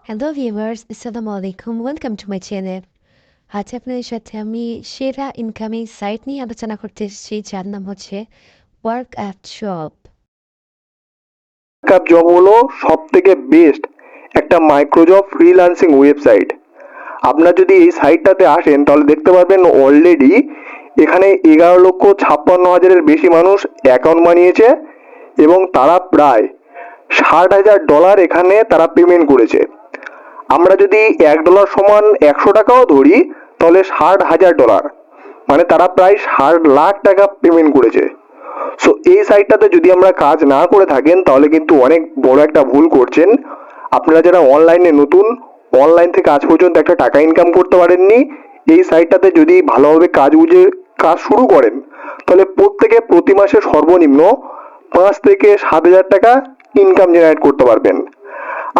Hello viewers, আসসালামু আলাইকুম। Welcome to my channel. আজ আপনাদের সাথে আমি সেরা ইনকামিং সাইট নিয়ে আলোচনা করতে এসেছি, যার নাম হচ্ছে work app job. Backup job হলো সব থেকে বেস্ট একটা মাইক্রোজব ফ্রিল্যান্সিং ওয়েবসাইট। আপনার যদি এই সাইটটাতে আসেন তাহলে দেখতে পারবেন অলরেডি এখানে 11,56,000-এর বেশি মানুষ অ্যাকাউন্ট বানিয়েছে এবং তারা প্রায় $60,000 এখানে তারা পেমেন্ট করেছে। আমরা যদি $1 সমান 100 টাকাও ধরি তাহলে $60,000, মানে তারা প্রায় 60 লাখ টাকা পেমেন্ট করেছে। সো এই সাইটটাতে যদি আমরা কাজ না করে থাকেন তাহলে কিন্তু অনেক বড় একটা ভুল করছেন। আপনারা যারা অনলাইনে নতুন, অনলাইন থেকে আজ পর্যন্ত একটা টাকা ইনকাম করতে পারেননি, এই সাইটটাতে যদি ভালোভাবে কাজ শুরু করেন তাহলে প্রত্যেকে প্রতি মাসে সর্বনিম্ন 5 থেকে 7 হাজার টাকা ইনকাম জেনারেট করতে পারবেন।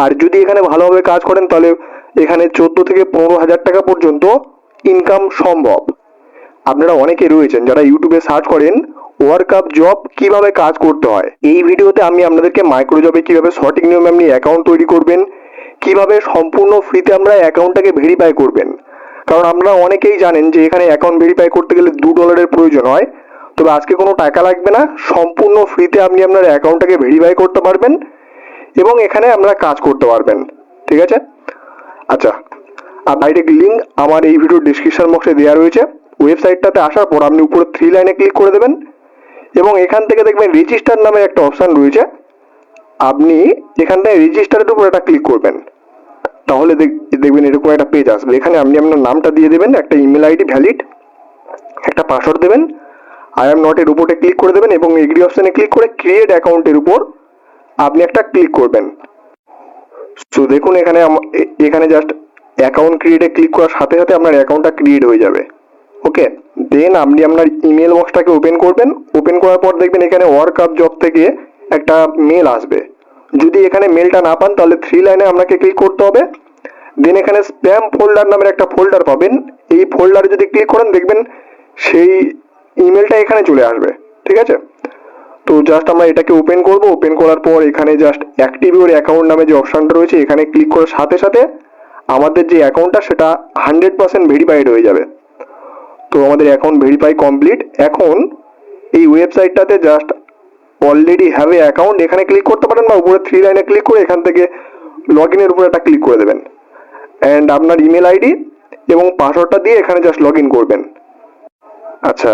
আর যদি এখানে ভালোভাবে কাজ করেন তাহলে এখানে 14 থেকে 15 হাজার টাকা পর্যন্ত ইনকাম সম্ভব। আপনারা অনেকে রয়েছেন যারা ইউটিউবে সার্চ করেন ওয়ার্ক আপ জব কিভাবে কাজ করতে হয়। এই ভিডিওতে আমি আপনাদেরকে মাইক্রোজবে কিভাবে সঠিক নিয়মে আপনি অ্যাকাউন্ট তৈরি করবেন, কিভাবে সম্পূর্ণ ফ্রিতে আমরা অ্যাকাউন্টটাকে ভেরিফাই করবেন। কারণ আপনারা অনেকেই জানেন যে এখানে অ্যাকাউন্ট ভেরিফাই করতে গেলে $2 প্রয়োজন হয়, তবে আজকে কোনো টাকা লাগবে না, সম্পূর্ণ ফ্রিতে আপনি আপনার অ্যাকাউন্টটাকে ভেরিফাই করতে পারবেন এবং এখানে আমরা কাজ করতে পারবেন। ঠিক আছে? আচ্ছা, আর ডাইরেক্ট লিঙ্ক আমার এই ভিডিওর ডিসক্রিপশন বক্সে দেওয়া রয়েছে। ওয়েবসাইটটাতে আসার পর আপনি উপরে 3 লাইনে ক্লিক করে দেবেন এবং এখান থেকে দেখবেন রেজিস্টার নামের একটা অপশান রয়েছে। আপনি এখান থেকে রেজিস্টারের উপর একটা ক্লিক করবেন, তাহলে দেখবেন এরকম একটা পেজ আসবে। এখানে আপনি আপনার নামটা দিয়ে দেবেন, একটা ইমেল আইডি ভ্যালিড, একটা পাসওয়ার্ড দেবেন, আই এম নট এর উপরে ক্লিক করে দেবেন এবং এগ্রি অপশানে ক্লিক করে ক্রিয়েট অ্যাকাউন্টের উপর আপনি একটা ক্লিক করবেন। সো দেখুন এখানে জাস্ট অ্যাকাউন্ট ক্রিয়েটে ক্লিক করার সাথে সাথে আপনার অ্যাকাউন্টটা ক্রিয়েট হয়ে যাবে। ওকে, দেন আপনি আপনার ইমেল বক্সটাকে ওপেন করবেন। ওপেন করার পর দেখবেন এখানে ওয়ার্ক আপ জব থেকে একটা মেল আসবে। যদি এখানে মেলটা না পান তাহলে 3 লাইনে আপনাকে ক্লিক করতে হবে। দেন এখানে স্প্যাম ফোল্ডার নামের একটা ফোল্ডার পাবেন। এই ফোল্ডারে যদি ক্লিক করেন দেখবেন সেই ইমেলটা এখানে চলে আসবে। ঠিক আছে? তো জাস্ট আমরা এটাকে ওপেন করব। ওপেন করার পর এখানে জাস্ট অ্যাক্টিভ ইউর অ্যাকাউন্ট নামে যে অপশানটা রয়েছে এখানে ক্লিক করার সাথে সাথে আমাদের যে অ্যাকাউন্টটা সেটা 100% ভেরিফাইড হয়ে যাবে। তো আমাদের অ্যাকাউন্ট ভেরিফাই কমপ্লিট। এখন এই ওয়েবসাইটটাতে just already have a account এখানে ক্লিক করতে পারেন বা উপরে 3 লাইনে ক্লিক করে এখান থেকে লগ ইনের উপরে একটা ক্লিক করে দেবেন অ্যান্ড আপনার ইমেল আইডি এবং পাসওয়ার্ডটা দিয়ে এখানে জাস্ট লগ ইন করবেন। আচ্ছা,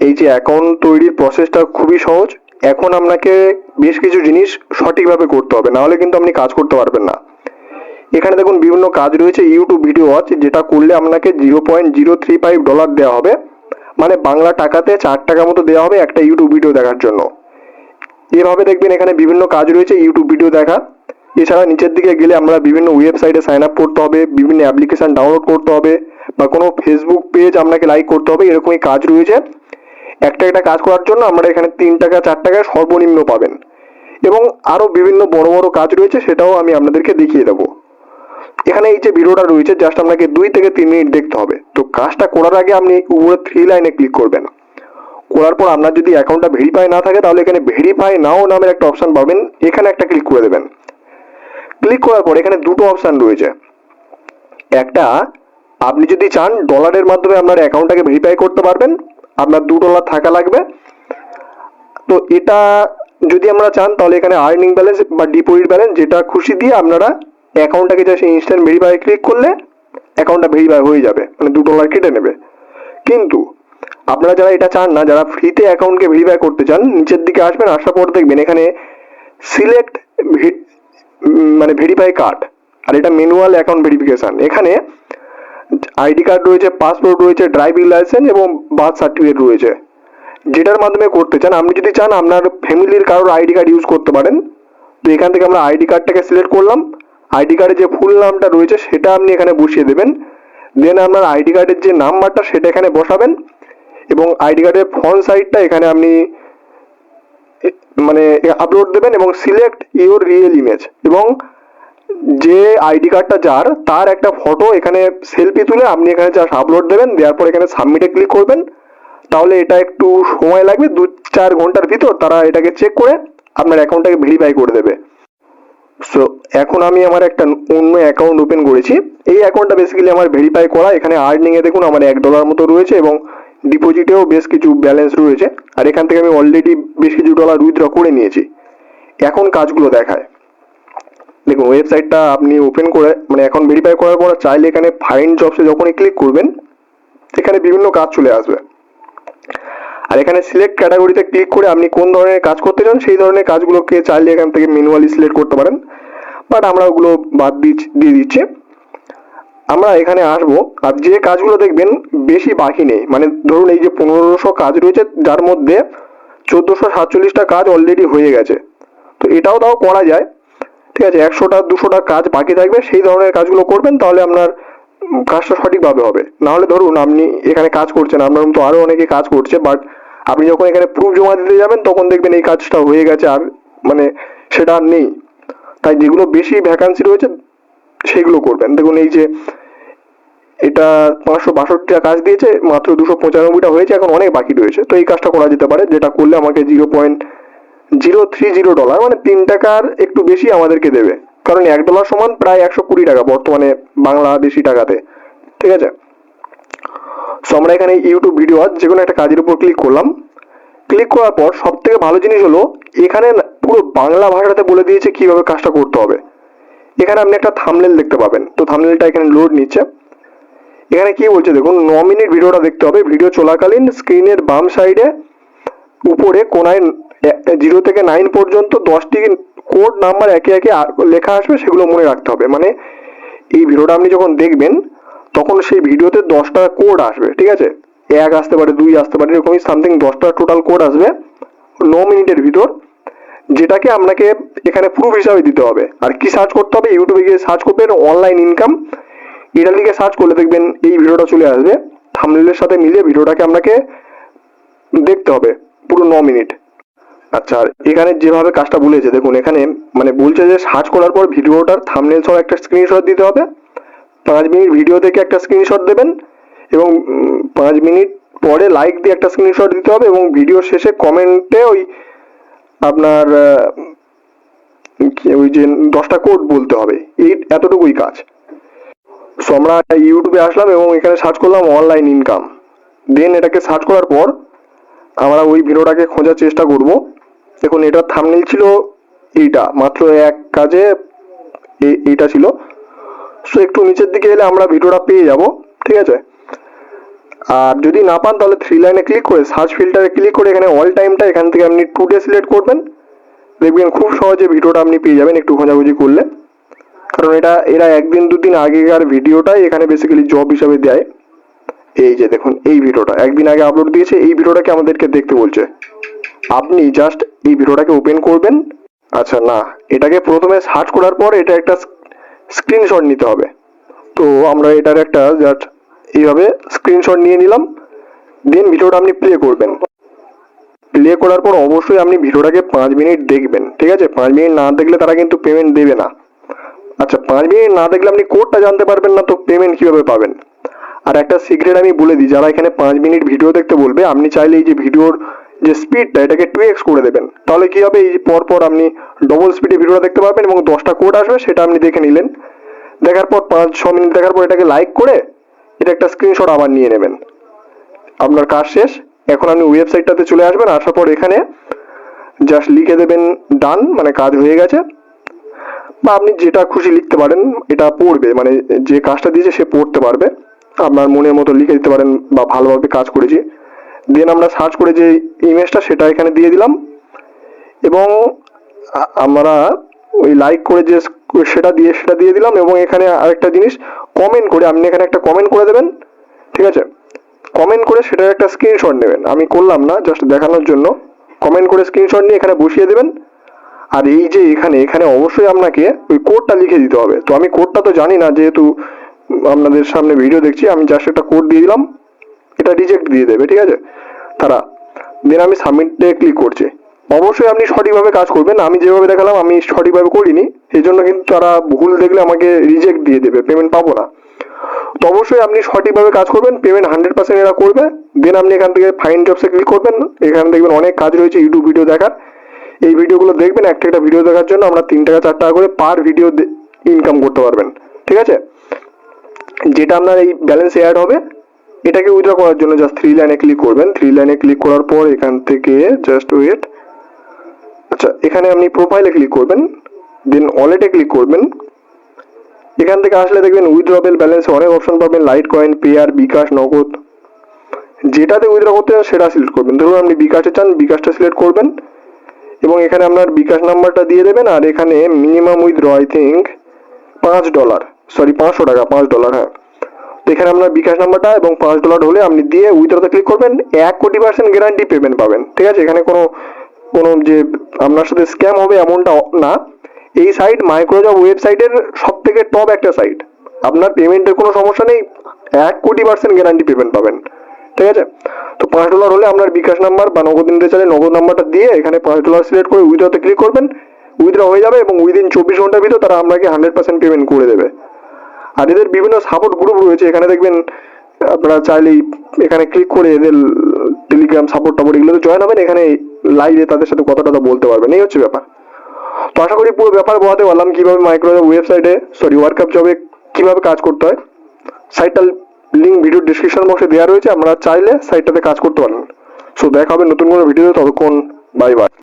এই যে অ্যাকাউন্ট তৈরির প্রসেসটা খুবই সহজ। এখন আপনাকে বেশ কিছু জিনিস সঠিকভাবে করতে হবে, নাহলে কিন্তু আপনি কাজ করতে পারবেন না। এখানে দেখুন বিভিন্ন কাজ রয়েছে। ইউটিউব ভিডিও ওয়াচ, যেটা করলে আপনাকে $0.035 দেওয়া হবে, মানে বাংলা টাকাতে 4 টাকা মতো দেওয়া হবে একটা ইউটিউব ভিডিও দেখার জন্য। এভাবে দেখবেন এখানে বিভিন্ন কাজ রয়েছে ইউটিউব ভিডিও দেখা। এছাড়া নিচের দিকে গেলে আমরা বিভিন্ন ওয়েবসাইটে সাইন আপ করতে হবে, বিভিন্ন অ্যাপ্লিকেশন ডাউনলোড করতে হবে বা কোনো ফেসবুক পেজ আপনাকে লাইক করতে হবে, এরকমই কাজ রয়েছে। একটা একটা কাজ করার জন্য আমরা এখানে 3 টাকা 4 টাকায় সর্বনিম্ন পাবেন এবং আরও বিভিন্ন বড় বড় কাজ রয়েছে, সেটাও আমি আপনাদেরকে দেখিয়ে দেবো। এখানে এই যে ভিডিওটা রয়েছে জাস্ট আপনাকে 2 থেকে 3 মিনিট দেখতে হবে। তো কাজটা করার আগে আপনি উপরে 3 লাইনে ক্লিক করবেন। করার পর আপনার যদি অ্যাকাউন্টটা ভেরিফাই না থাকে তাহলে এখানে ভেরিফাই নাও নামের একটা অপশান পাবেন, এখানে একটা ক্লিক করে দেবেন। ক্লিক করার পর এখানে দুটো অপশান রয়েছে। একটা, আপনি যদি চান ডলারের মাধ্যমে আপনার অ্যাকাউন্টটাকে ভেরিফাই করতে পারবেন, আপনার $2 থাকা লাগবে। তো এটা যদি আমরা চান তাহলে এখানে আর্নিং ব্যালেন্স বা ডিপোজিট ব্যালেন্স যেটা খুশি দিয়ে আপনারা অ্যাকাউন্টটাকে জাস্ট ইনস্ট্যান্ট ভেরিফাই ক্লিক করলে অ্যাকাউন্টটা ভেরিফাই হয়ে যাবে, মানে $2 কেটে নেবে। কিন্তু আপনারা যারা এটা চান না, যারা ফ্রিতে অ্যাকাউন্টকে ভেরিফাই করতে চান, নিচের দিকে আসবেন, আসার পর দেখবেন এখানে সিলেক্ট মানে ভেরিফাই কার্ড, আর এটা ম্যানুয়াল অ্যাকাউন্ট ভেরিফিকেশান। এখানে আইডি কার্ড রয়েছে, পাসপোর্ট রয়েছে, ড্রাইভিং লাইসেন্স এবং বার্থ সার্টিফিকেট রয়েছে। যেটার মাধ্যমে করতে চান, আপনি যদি চান আপনার ফ্যামিলির কারোর আইডি কার্ড ইউজ করতে পারেন। তো এখান থেকে আমরা আইডি কার্ডটাকে সিলেক্ট করলাম। আইডি কার্ডে যে ফুল নামটা রয়েছে সেটা আপনি এখানে বসিয়ে দেবেন। দেন আপনার আইডি কার্ডের যে নাম্বারটা সেটা এখানে বসাবেন এবং আইডি কার্ডের ফ্রন্ট সাইডটা এখানে আপনি মানে আপলোড দেবেন এবং সিলেক্ট ইওর রিয়েল ইমেজ এবং যে আইডি কার্ডটা যার তার একটা ফটো এখানে সেলফি তুলে আপনি এখানে জাস্ট আপলোড দেবেন। দেওয়ার পর এখানে সাবমিটে ক্লিক করবেন। তাহলে এটা একটু সময় লাগবে, 2-4 ঘন্টার ভিতর তারা এটাকে চেক করে আপনার অ্যাকাউন্টটাকে ভেরিফাই করে দেবে। সো এখন আমি আমার একটা অন্য অ্যাকাউন্ট ওপেন করেছি। এই অ্যাকাউন্টটা বেসিক্যালি আমার ভেরিফাই করা। এখানে আর্নিংয়ে দেখুন আমার $1 মতো রয়েছে এবং ডিপোজিটেও বেশ কিছু ব্যালেন্স রয়েছে। আর এখান থেকে আমি অলরেডি বেশ কিছু ডলার উইথড্র করে নিয়েছি। এখন কাজগুলো দেখায়। দেখুন ওয়েবসাইটটা আপনি ওপেন করে মানে এখন ভেরিফাই করার পর চাইলে এখানে ফাইন্ড জবসে যখনই ক্লিক করবেন এখানে বিভিন্ন কাজ চলে আসবে। আর এখানে সিলেক্ট ক্যাটাগরিতে ক্লিক করে আপনি কোন ধরনের কাজ করতে চান সেই ধরনের কাজগুলোকে চাইলে এখান থেকে ম্যানুয়ালি সিলেক্ট করতে পারেন, বাট আমরা ওগুলো বাদ দিয়ে দিচ্ছি। আমরা এখানে আসবো আর যে কাজগুলো দেখবেন বেশি বাকি নেই, মানে ধরুন এই যে 1500 কাজ রয়েছে যার মধ্যে 1447টা কাজ অলরেডি হয়ে গেছে। তো এটাও তাও করা যায়, ঠিক আছে। 100টা 200টা কাজ বাকি থাকবে, সেই ধরনের কাজগুলো করবেন তাহলে আপনার কাজটা সঠিকভাবে হবে। নাহলে ধরুন আপনি এখানে কাজ করছেন, আপনার মতো আরও অনেকে কাজ করছে, বাট আপনি যখন এখানে প্রুফ জমা দিতে যাবেন তখন দেখবেন এই কাজটা হয়ে গেছে আর মানে সেটা আর নেই। তাই যেগুলো বেশি ভ্যাকান্সি রয়েছে সেগুলো করবেন। দেখুন এই যে এটা 562টা কাজ দিয়েছে, মাত্র 295টা হয়েছে, এখন অনেক বাকি রয়েছে। তো এই কাজটা করা যেতে পারে, যেটা করলে আমাকে $0.030 মানে 3 টাকার একটু বেশি আমাদেরকে দেবে, কারণ $1 সমান প্রায় 120 টাকা বর্তমানে বাংলাদেশি টাকাতে, ঠিক আছে। সো আমরা এখানে ইউটিউব ভিডিও যে কোনো একটা কাজের উপর ক্লিক করলাম। ক্লিক করার পর সব থেকে ভালো জিনিস হলো এখানে পুরো বাংলা ভাষাতে বলে দিয়েছে কিভাবে কাজটা করতে হবে। এখানে আপনি একটা থাম্বনেল দেখতে পাবেন, তো থাম্বনেলটা এখানে লোড নিচ্ছে। এখানে কি বলছে দেখুন, 9 মিনিট ভিডিওটা দেখতে হবে। ভিডিও চলাকালীন স্ক্রিনের বাম সাইডে উপরে কোনায় 0 থেকে 9 পর্যন্ত 10টি কোড নাম্বার একে একে লেখা আসবে, সেগুলো মনে রাখতে হবে। মানে এই ভিডিওটা আপনি যখন দেখবেন তখন সেই ভিডিওতে 10টা কোড আসবে, ঠিক আছে। 1 আসতে পারে, 2 আসতে পারে, এরকমই সামথিং 10টা টোটাল কোড আসবে 9 মিনিটের ভিতর, যেটাকে আপনাকে এখানে প্রুফ হিসাবে দিতে হবে। আর কি সার্চ করতে হবে, ইউটিউবে গিয়ে সার্চ করবেন অনলাইন ইনকাম, এটা লিখে সার্চ করলে দেখবেন এই ভিডিওটা চলে আসবে। থাম্বনেলের সাথে মিলিয়ে ভিডিওটাকে আপনাকে দেখতে হবে পুরো 9 মিনিট। আচ্ছা, আর এখানে যেভাবে কাজটা বলেছে দেখুন, এখানে মানে বলছে যে সার্চ করার পর ভিডিওটার থাম্বনেল সহ একটা স্ক্রিনশট দিতে হবে, 5 মিনিট ভিডিও থেকে একটা স্ক্রিনশট দেবেন এবং 5 মিনিট পরে লাইক দিয়ে একটা স্ক্রিনশট দিতে হবে এবং ভিডিও শেষে কমেন্টে ওই আপনার ওই যে 10টা কোড বলতে হবে। এই এতটুকুই কাজ। সো আমরা ইউটিউবে আসলাম এবং এখানে সার্চ করলাম অনলাইন ইনকাম। দেন এটাকে সার্চ করার পর আমরা ওই ভিডিওটাকে খোঁজার চেষ্টা করব। দেখুন এটার থাম্বনেল ছিল এইটা, মাত্র এক কাজে এইটা ছিল। সো একটু নিচের দিকে এলে আমরা ভিডিওটা পেয়ে যাব, ঠিক আছে। আর যদি না পান তাহলে 3 লাইনে ক্লিক করে সার্চ ফিল্টারে ক্লিক করে এখানে অল টাইমটা এখান থেকে আপনি টুডে সিলেক্ট করবেন, দেখবেন খুব সহজে ভিডিওটা আপনি পেয়ে যাবেন একটু খোঁজাখুঁজি করলে। কারণ এরা 1 দিন 2 দিন আগেকার ভিডিওটাই এখানে বেসিক্যালি জব হিসাবে দেয়। এই যে দেখুন এই ভিডিওটা 1 দিন আগে আপলোড দিয়েছে, এই ভিডিওটাকে আমাদেরকে দেখতে বলছে। আপনি জাস্ট এই ভিডিওটাকে ওপেন করবেন। আচ্ছা না, এটাকে প্রথমে সার্চ করার পর এটা একটা স্ক্রিনশট নিতে হবে। তো আমরা এটার একটা জাস্ট এইভাবে স্ক্রিনশট নিয়ে নিলাম। দেন ভিডিওটা আপনি প্লে করবেন। প্লে করার পর অবশ্যই আপনি ভিডিওটাকে 5 মিনিট দেখবেন, ঠিক আছে। 5 মিনিট না দেখলে তারা কিন্তু পেমেন্ট দেবে না। আচ্ছা, 5 মিনিট না দেখলে আপনি কোডটা জানতে পারবেন না, তো পেমেন্ট কিভাবে পাবেন? আর একটা সিক্রেট আমি বলে দিই, যারা এখানে 5 মিনিট ভিডিও দেখতে বলবে, আপনি চাইলে এই যে ভিডিওর যে স্পিডটা এটাকে 2x করে দেবেন। তাহলে কি হবে, এই যে পরপর আপনি ডবল স্পিডে ভিডিওটা দেখতে পাবেন এবং 10টা কোড আসবে, সেটা আপনি দেখে নিলেন। দেখার পর 5-6 মিনিট দেখার পর এটাকে লাইক করে এটা একটা স্ক্রিনশট আবার নিয়ে নেবেন। আপনার কাজ শেষ। এখন আপনি ওয়েবসাইটটাতে চলে আসবেন। আসার পর এখানে জাস্ট লিখে দেবেন ডান, মানে কাজ হয়ে গেছে। বা আপনি যেটা খুশি লিখতে পারেন, এটা পড়বে, মানে যে কাজটা দিয়েছে সে পড়তে পারবে। আপনার মনের মতো লিখে দিতে পারেন বা ভালোভাবে কাজ করেছি। দেন আমরা সার্চ করে যে ইমেজটা সেটা এখানে দিয়ে দিলাম এবং আমরা ওই লাইক করে যে সেটা দিয়ে দিলাম। এবং এখানে আরেকটা জিনিস, কমেন্ট করে আপনি এখানে একটা কমেন্ট করে দেবেন, ঠিক আছে। কমেন্ট করে সেটার একটা স্ক্রিনশট নেবেন। আমি করলাম না, জাস্ট দেখানোর জন্য। কমেন্ট করে স্ক্রিনশট নিয়ে এখানে বসিয়ে দেবেন। আর এই যে এখানে অবশ্যই আপনাকে ওই কোডটা লিখে দিতে হবে। তো আমি কোডটা তো জানি না, যেহেতু আপনাদের সামনে ভিডিও দেখছি, আমি জাস্ট একটা কোড দিয়ে দিলাম, এটা রিজেক্ট দিয়ে দেবে, ঠিক আছে তারা। দেন আমি সাবমিটে ক্লিক করছি। অবশ্যই আপনি সঠিকভাবে কাজ করবেন। আমি যেভাবে দেখালাম আমি সঠিকভাবে করিনি, সেই জন্য কিন্তু তারা ভুল দেখলে আমাকে রিজেক্ট দিয়ে দেবে, পেমেন্ট পাবো না। তো অবশ্যই আপনি সঠিকভাবে কাজ করবেন, পেমেন্ট 100% এরা করবে। দেন আপনি এখান থেকে ফাইন্ড জবসে ক্লিক করবেন। এখানে দেখবেন অনেক কাজ রয়েছে ইউটিউব ভিডিও দেখার। এই ভিডিওগুলো দেখবেন, একটা একটা ভিডিও দেখার জন্য আমরা 3 টাকা 4 টাকা করে পার ভিডিও ইনকাম করতে পারবেন। ঠিক আছে, যেটা আপনার এই ব্যালেন্সে অ্যাড হবে এটাকে উইথড্র করার জন্য জাস্ট 3 লাইনে ক্লিক করবেন। 3 লাইনে ক্লিক করার পর এখান থেকে জাস্ট ওয়েট, আচ্ছা এখানে আপনি প্রোফাইলে ক্লিক করবেন, দেন ওয়ালেটে ক্লিক করবেন। এখান থেকে আসলে দেখবেন উইথড্রবেল ব্যালেন্সে অনেক অপশন পাবেন, লাইট কয়েন, পেয়ার, বিকাশ, নগদ। যেটাতে উইথড্র করতে চান সেটা সিলেক্ট করবেন। ধরুন আপনি বিকাশে চান, বিকাশটা সিলেক্ট করবেন এবং এখানে আপনার বিকাশ নাম্বারটা দিয়ে দেবেন। আর এখানে minimum withdraw I think $5, sorry $500, $5, হ্যাঁ। তো এখানে আপনার বিকাশ নাম্বারটা এবং $5 হলে আপনি দিয়ে উইথড্রতে ক্লিক করবেন। 1 কোটি% গ্যারান্টি পেমেন্ট পাবেন। ঠিক আছে, এখানে কোনো যে আপনার সাথে স্ক্যাম হবে এমনটা না। এই সাইট মাইক্রোজব ওয়েবসাইটের সব থেকে টপ একটা সাইট। আপনার পেমেন্টের কোনো সমস্যা নেই, 1 কোটি% গ্যারান্টি পেমেন্ট পাবেন। ঠিক আছে, তো $5 হলে আপনার বিকাশ নাম্বার বা নগদ নিতে চাইলে নগদ নাম্বারটা দিয়ে এখানে $5 সিলেক্ট করে উইথড্রতে ক্লিক করবেন। উইথড্র হয়ে যাবে এবং উইদিন 24 ঘন্টার ভিতর তারা আপনাকে 100% পেমেন্ট করে দেবে। আর এদের বিভিন্ন সাপোর্ট গ্রুপ রয়েছে, এখানে দেখবেন আপনারা চাইলেই এখানে ক্লিক করে এদের টেলিগ্রাম সাপোর্ট টাপোর্ট এগুলোতে জয়েন হবেন। এখানে লাইভে তাদের সাথে কথা টথা বলতে পারবেন, এই হচ্ছে ব্যাপার। তো আশা করি পুরো ব্যাপার বোঝাতে পারলাম কিভাবে মাইক্রোজব ওয়েবসাইটে ওয়ার্কআপ জবে কিভাবে কাজ করতে হয়। সাইটটার লিঙ্ক ভিডিও ডিসক্রিপশন বক্সে দেওয়া রয়েছে, আমরা চাইলে সাইটটাতে কাজ করতে পারেন। সো দেখা হবে নতুন কোনো ভিডিওতে, ততক্ষণ বাই বাই।